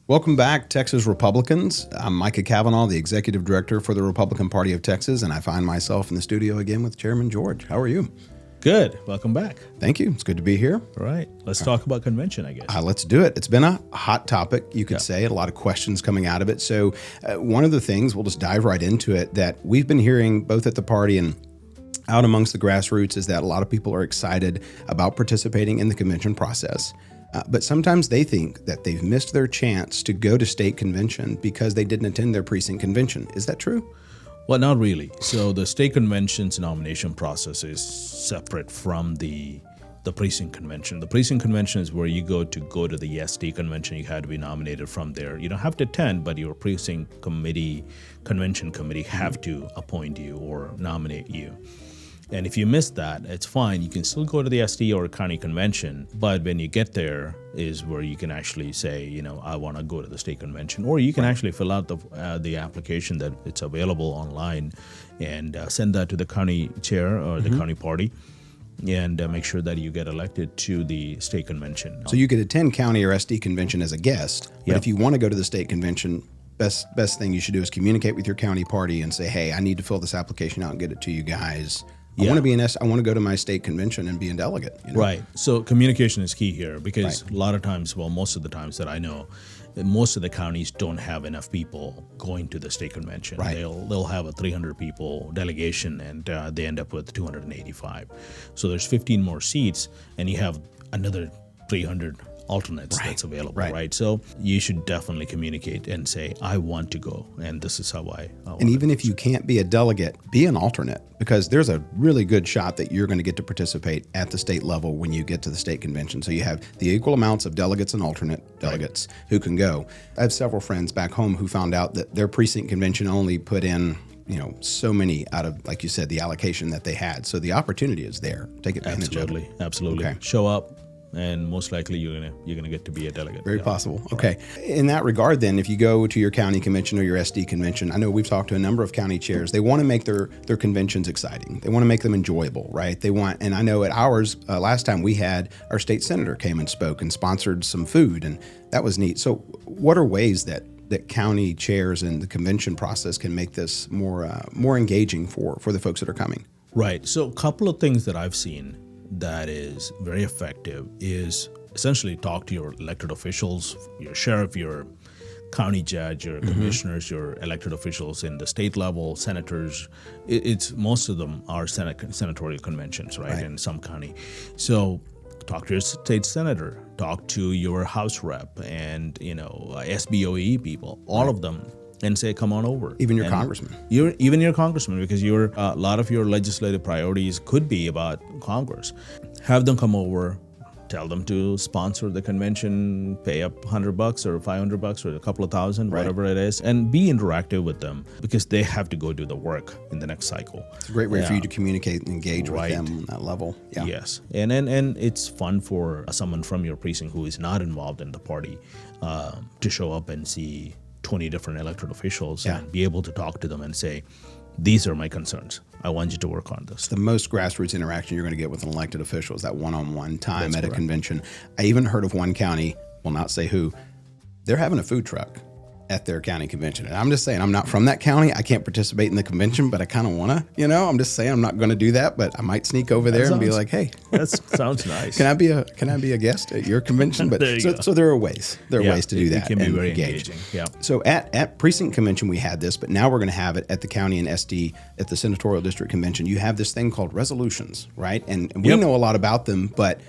Welcome back, Texas Republicans. I'm Micah Cavanaugh, the Executive Director for the Republican Party of Texas, and I find myself in the studio again with Chairman George. How are you? Good. Welcome back. Thank you. It's good to be here. All right. Let's talk about convention, I guess. Let's do it. It's been a hot topic, you could say, a lot of questions coming out of it. So one of the things, we'll just dive right into it, that we've been hearing both at the party and out amongst the grassroots is that a lot of people are excited about participating in the convention process. But sometimes they think that they've missed their chance to go to state convention because they didn't attend their precinct convention. Is that true? Well, not really. So the state convention's nomination process is separate from the precinct convention. The precinct convention is where you go to the SD convention. You had to be nominated from there. You don't have to attend, but your precinct convention committee have to appoint you or nominate you. And if you miss that, it's fine. You can still go to the SD or county convention, but when you get there is where you can actually say, I want to go to the state convention, or you can actually fill out the application that it's available online and send that to the county chair or the county party and make sure that you get elected to the state convention. So you could attend county or SD convention as a guest, but if you want to go to the state convention, best thing you should do is communicate with your county party and say, hey, I need to fill this application out and get it to you guys. I want to go to my state convention and be a delegate. Right. So communication is key here because a lot of times, most of the times that I know, most of the counties don't have enough people going to the state convention. Right. They'll have a 300 people delegation and they end up with 285. So there's 15 more seats and you have another 300 alternates that's available, right? So you should definitely communicate and say, I want to go, and this is how I want And even if you can't be a delegate, be an alternate, because there's a really good shot that you're going to get to participate at the state level when you get to the state convention. So you have the equal amounts of delegates and alternate delegates who can go. I have several friends back home who found out that their precinct convention only put in so many out of, like you said, the allocation that they had. So the opportunity is there. Take advantage of it. Absolutely. Okay. Show up. And most likely you're gonna get to be a delegate. Very possible. Okay. In that regard, then, if you go to your county convention or your SD convention, I know we've talked to a number of county chairs. They want to make their conventions exciting. They want to make them enjoyable, right? And I know at ours, last time we had our state senator came and spoke and sponsored some food, and that was neat. So what are ways that county chairs and the convention process can make this more engaging for the folks that are coming? Right. So a couple of things that I've seen that is very effective is essentially talk to your elected officials, your sheriff, your county judge, your commissioners, your elected officials in the state level, senators. It's most of them are senatorial conventions, right? In some county. So talk to your state senator, talk to your house rep and, SBOE people, all of them. And say, come on over. Even your congressman. Even your congressman, because a lot of your legislative priorities could be about Congress. Have them come over, tell them to sponsor the convention, pay up $100 or $500 or a couple of thousand, whatever it is, and be interactive with them because they have to go do the work in the next cycle. It's a great way for you to communicate and engage with them on that level. Yeah. Yes. And it's fun for someone from your precinct who is not involved in the party to show up and see 20 different elected officials and be able to talk to them and say, these are my concerns. I want you to work on this. The most grassroots interaction you're going to get with an elected official is that one-on-one time at a convention. I even heard of one county, will not say who, they're having a food truck at their county convention. And I'm just saying, I'm not from that county. I can't participate in the convention, but I kind of want to, I'm just saying I'm not going to do that, but I might sneak over there and be like, hey. That sounds nice. Can I be a guest at your convention? But so there are ways. There are ways to do that. It can be very engaging. Yeah. So at precinct convention, we had this, but now we're going to have it at the county and SD, at the senatorial district convention. You have this thing called resolutions, right? And we know a lot about them, but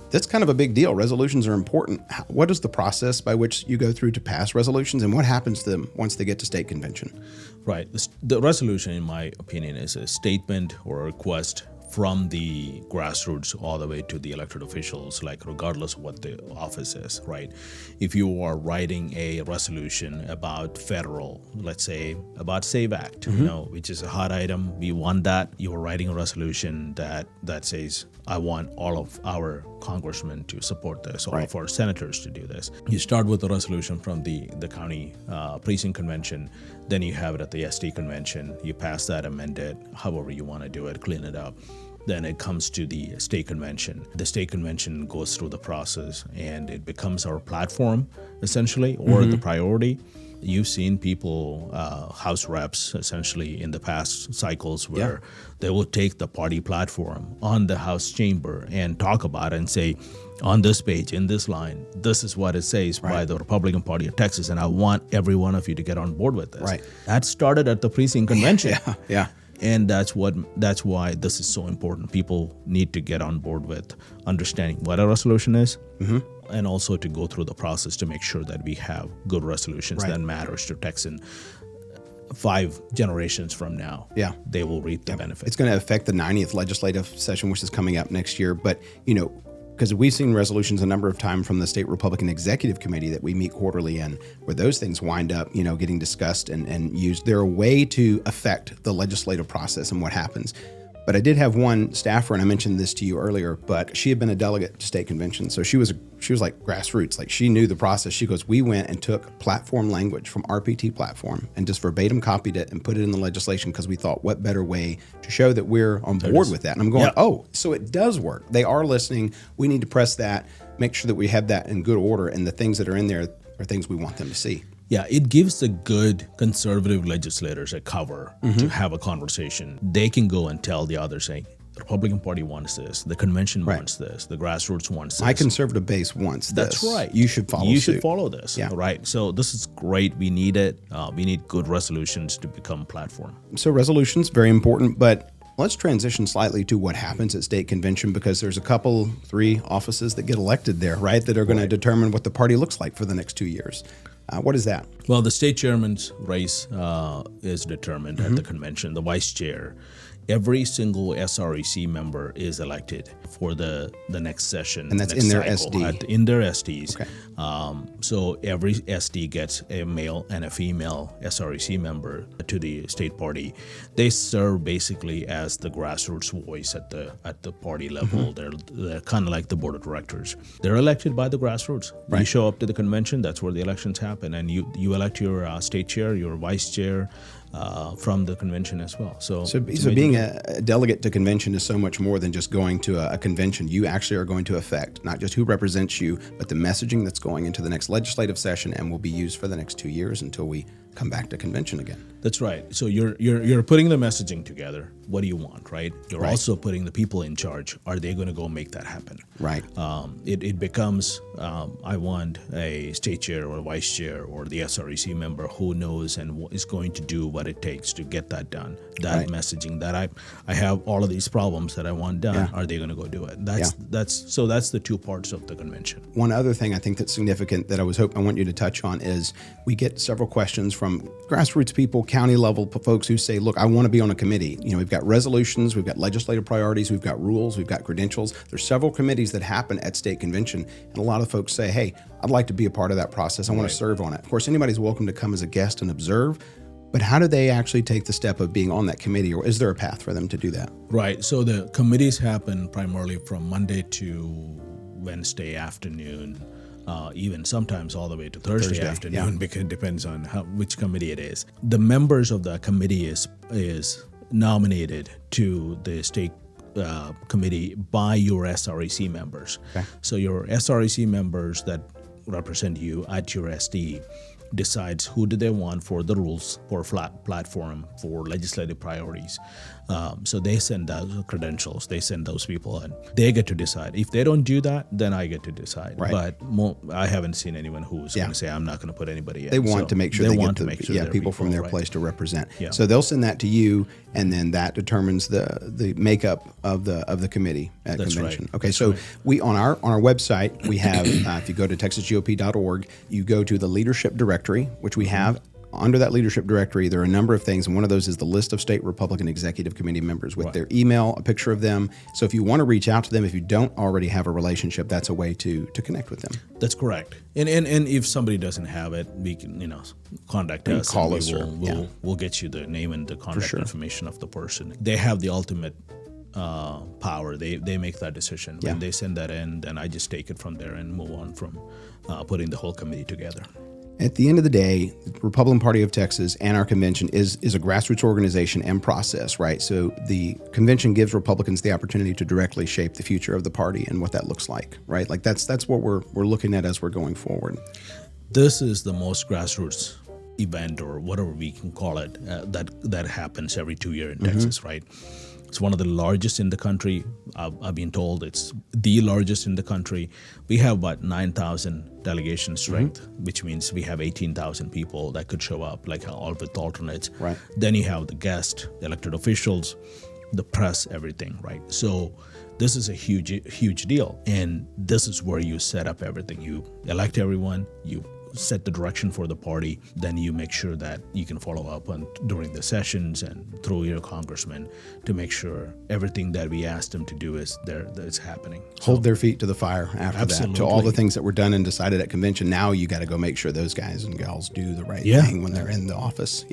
that's kind of a big deal. Resolutions are important. What is the process by which you go through to pass resolutions, and what happens to them once they get to state convention? Right. The resolution, in my opinion, is a statement or a request from the grassroots all the way to the elected officials, like regardless of what the office is, right? If you are writing a resolution about federal, let's say about SAVE Act, which is a hot item, we want that. You are writing a resolution that says, I want all of our congressmen to support this, all of our senators to do this. You start with the resolution from the county precinct convention, then you have it at the SD convention. You pass that, amend it, however you want to do it, clean it up. Then it comes to the state convention. The state convention goes through the process and it becomes our platform, essentially, or the priority. You've seen people, House reps, essentially, in the past cycles where they will take the party platform on the House chamber and talk about it and say, on this page, in this line, this is what it says by the Republican Party of Texas, and I want every one of you to get on board with this. Right. That started at the precinct convention. Yeah. And that's why this is so important. People need to get on board with understanding what a resolution is, and also to go through the process to make sure that we have good resolutions that matters to Texan 5 generations from now. Yeah. They will reap the benefits. It's going to affect the 90th legislative session, which is coming up next year. But, because we've seen resolutions a number of times from the State Republican Executive Committee that we meet quarterly in, where those things wind up, getting discussed and used. They're a way to affect the legislative process and what happens. But I did have one staffer, and I mentioned this to you earlier, but she had been a delegate to state convention. So she was like grassroots, like she knew the process. She goes, we went and took platform language from RPT platform and just verbatim copied it and put it in the legislation because we thought, what better way to show that we're on board with that? And I'm going, oh, so it does work. They are listening. We need to press that, make sure that we have that in good order. And the things that are in there are things we want them to see. Yeah, it gives the good conservative legislators a cover to have a conversation. They can go and tell the others, saying, the Republican Party wants this, the convention wants this, the grassroots wants this. My conservative base wants this. That's right. You should follow suit. You should follow this, right? So this is great. We need it. We need good resolutions to become platform. So resolutions, very important, but let's transition slightly to what happens at state convention, because there's 3 offices that get elected there, right, that are going to determine what the party looks like for the next 2 years. What is that? Well, the state chairman's race is determined at the convention. The vice chair, every single SREC member is elected for the next session. And that's in their SD? In their SDs. Okay. So every SD gets a male and a female SREC member to the state party. They serve basically as the grassroots voice at the party level. They're kind of like the board of directors. They're elected by the grassroots. You show up to the convention, that's where the elections happen, and you elect your state chair, your vice chair, from the convention as well. So being a delegate to convention is so much more than just going to a convention. You actually are going to affect not just who represents you, but the messaging that's going into the next legislative session and will be used for the next 2 years until we come back to convention again. That's right. So you're putting the messaging together. What do you want, right? You're also putting the people in charge. Are they going to go make that happen? Right. It becomes, I want a state chair or a vice chair or the SREC member who knows and is going to do what it takes to get that done. That messaging that I have all of these problems that I want done. Yeah. Are they going to go do it? That's the 2 parts of the convention. One other thing I think that's significant that I want you to touch on is we get several questions from grassroots people, county level folks who say, look, I want to be on a committee. We've got resolutions, we've got legislative priorities, we've got rules, we've got credentials. There's several committees that happen at state convention. And a lot of folks say, hey, I'd like to be a part of that process. I want to serve on it. Of course, anybody's welcome to come as a guest and observe. But how do they actually take the step of being on that committee, or is there a path for them to do that? Right. So the committees happen primarily from Monday to Wednesday afternoon, even sometimes all the way to Thursday afternoon, because it depends on which committee it is. The members of the committee is nominated to the state committee by your SREC members. Okay. So your SREC members that represent you at your SD decides who do they want for the rules, for platform, for legislative priorities. So they send those credentials, they send those people, and they get to decide. If they don't do that, then I get to decide. Right. But I haven't seen anyone who's going to say, I'm not going to put anybody in. They want to make sure they get people from their place to represent. Yeah. So they'll send that to you, and then that determines the makeup of the committee at convention. Right. Okay, that's so we on our website, we have, if you go to texasgop.org, you go to the leadership directory, which we have. Under that leadership directory, there are a number of things, and one of those is the list of state Republican Executive Committee members with their email, a picture of them. So if you want to reach out to them, if you don't already have a relationship, that's a way to connect with them. That's correct. And if somebody doesn't have it, we can contact us. Call us. We'll get you the name and the contact information of the person. They have the ultimate power. They make that decision. When they send that in, then I just take it from there and move on from putting the whole committee together. At the end of the day, the Republican Party of Texas and our convention is a grassroots organization and process, right? So the convention gives Republicans the opportunity to directly shape the future of the party and what that looks like, right? Like that's what we're looking at as we're going forward. This is the most grassroots event, or whatever we can call it, that happens every 2 years in Texas, right? It's one of the largest in the country. I've been told it's the largest in the country. We have about 9,000 delegation strength, which means we have 18,000 people that could show up, like all with alternates. Right. Then you have the guests, the elected officials, the press, everything, right? So this is a huge deal. And this is where you set up everything. You elect everyone, you set the direction for the party, then you make sure that you can follow up on during the sessions and through your congressman to make sure everything that we asked them to do is there, that it's happening. Hold their feet to the fire after that, to all the things that were done and decided at convention. Now you got to go make sure those guys and gals do the right thing when they're in the office.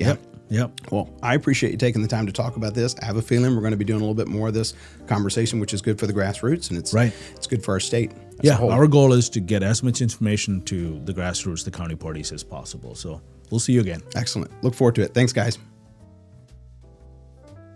Yep. Well, I appreciate you taking the time to talk about this. I have a feeling we're going to be doing a little bit more of this conversation, which is good for the grassroots, and it's good for our state. Our goal is to get as much information to the grassroots, the county parties as possible. So we'll see you again. Excellent. Look forward to it. Thanks, guys.